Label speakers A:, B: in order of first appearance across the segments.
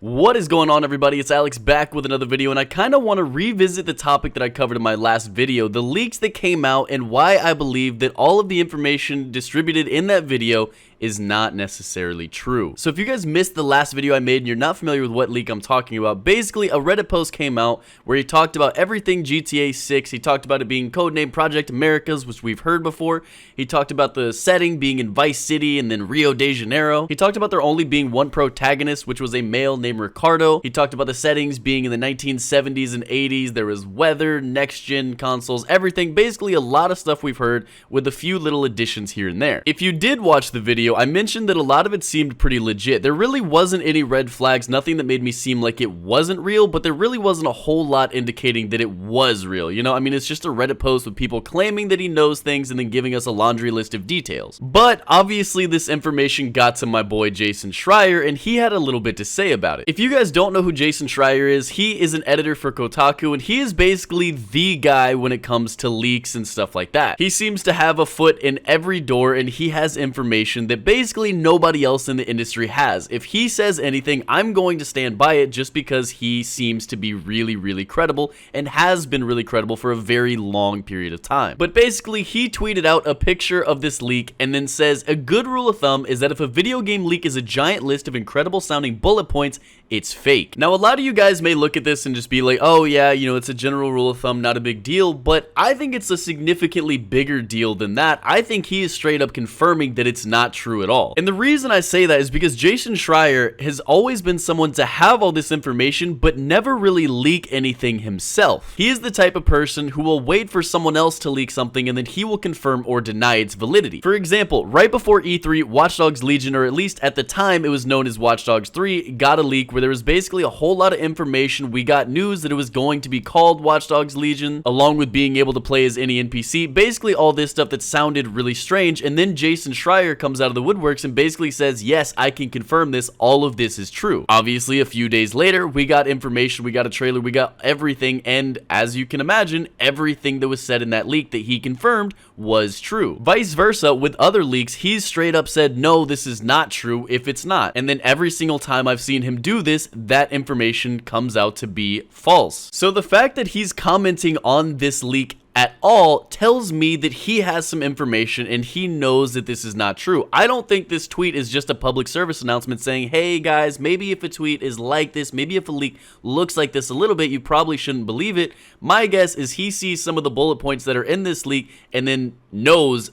A: What is going on, everybody? It's Alex back with another video, and I kind of want to revisit the topic that I covered in my last video, the leaks that came out and why I believe that all of the information distributed in that video is not necessarily true. So if you guys missed the last video I made and you're not familiar with what leak I'm talking about, basically a Reddit post came out where he talked about everything GTA 6. He talked about it being codenamed Project Americas, which we've heard before. He talked about the setting being in Vice City and then Rio de Janeiro. He talked about there only being one protagonist, which was a male named Ricardo. He talked about the settings being in the 1970s and 80s. There was weather, next-gen consoles, everything. Basically a lot of stuff we've heard with a few little additions here and there. If you did watch the video, I mentioned that a lot of it seemed pretty legit. There really wasn't any red flags, nothing that made me seem like it wasn't real, but there really wasn't a whole lot indicating that it was real. You know, I mean, it's just a Reddit post with people claiming that he knows things and then giving us a laundry list of details. But obviously this information got to my boy Jason Schreier, and he had a little bit to say about it. If you guys don't know who Jason Schreier is, he is an editor for Kotaku, and he is basically the guy when it comes to leaks and stuff like that. He seems to have a foot in every door, and he has information that basically nobody else in the industry has. If he says anything, I'm going to stand by it just because he seems to be really credible and has been really credible for a very long period of time. But basically, he tweeted out a picture of this leak and then says, a good rule of thumb is that if a video game leak is a giant list of incredible sounding bullet points, it's fake. Now, a lot of you guys may look at this and just be like, oh yeah, you know, it's a general rule of thumb, not a big deal, but I think it's a significantly bigger deal than that. I think he is straight up confirming that it's not true at all. And the reason I say that is because Jason Schreier has always been someone to have all this information but never really leak anything himself. He is the type of person who will wait for someone else to leak something and then he will confirm or deny its validity. For example, right before E3, Watch Dogs Legion, or at least at the time it was known as Watch Dogs 3, got a leak where there was basically a whole lot of information. We got news that it was going to be called Watch Dogs Legion, along with being able to play as any NPC, basically all this stuff that sounded really strange, and then Jason Schreier comes out of the woodworks and basically says, yes, I can confirm this, all of this is true. Obviously, a few days later, we got information, we got a trailer, we got everything, and as you can imagine, everything that was said in that leak that he confirmed was true. Vice versa, with other leaks, he's straight up said, no, this is not true if it's not. And then every single time I've seen him do this, that information comes out to be false. So the fact that he's commenting on this leak at all tells me that he has some information and he knows that this is not true. I don't think this tweet is just a public service announcement saying, hey guys, maybe if a tweet is like this, maybe if a leak looks like this a little bit, you probably shouldn't believe it. My guess is he sees some of the bullet points that are in this leak and then knows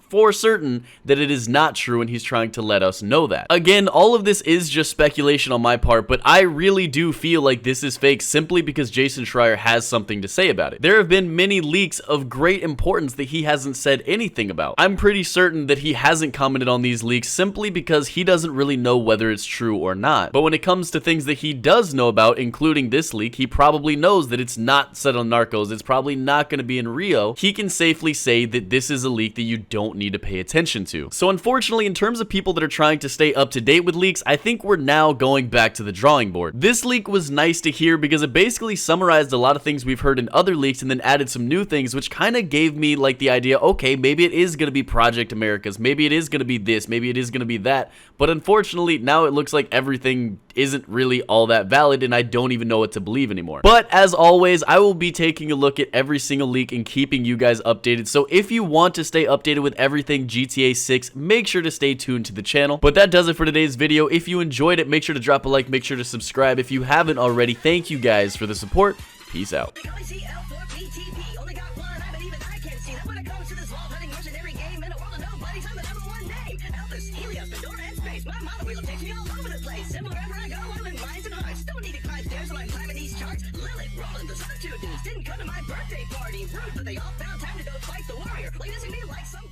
A: for certain that it is not true, and he's trying to let us know that. Again, all of this is just speculation on my part, but I really do feel like this is fake simply because Jason Schreier has something to say about it. There have been many leaks of great importance that he hasn't said anything about. I'm pretty certain that he hasn't commented on these leaks simply because he doesn't really know whether it's true or not. But when it comes to things that he does know about, including this leak, he probably knows that it's not set on Narcos, it's probably not going to be in Rio. He can safely say that this is a leak that you don't need to pay attention to. So unfortunately, in terms of people that are trying to stay up to date with leaks, I think we're now going back to the drawing board. This leak was nice to hear because it basically summarized a lot of things we've heard in other leaks and then added some new things, which kind of gave me like the idea, okay, maybe it is going to be Project Americas, maybe it is going to be this, maybe it is going to be that. But unfortunately, now it looks like everything isn't really all that valid and I don't even know what to believe anymore. But as always, I will be taking a look at every single leak and keeping you guys updated. So if you want to stay updated with everything GTA 6, make sure to stay tuned to the channel. But that does it for today's video. If you enjoyed it, make sure to drop a like, make sure to subscribe. If you haven't already, thank you guys for the support. Peace out.
B: Didn't come to my birthday party, rude, but they all found time to go fight the warrior. Like this would be like some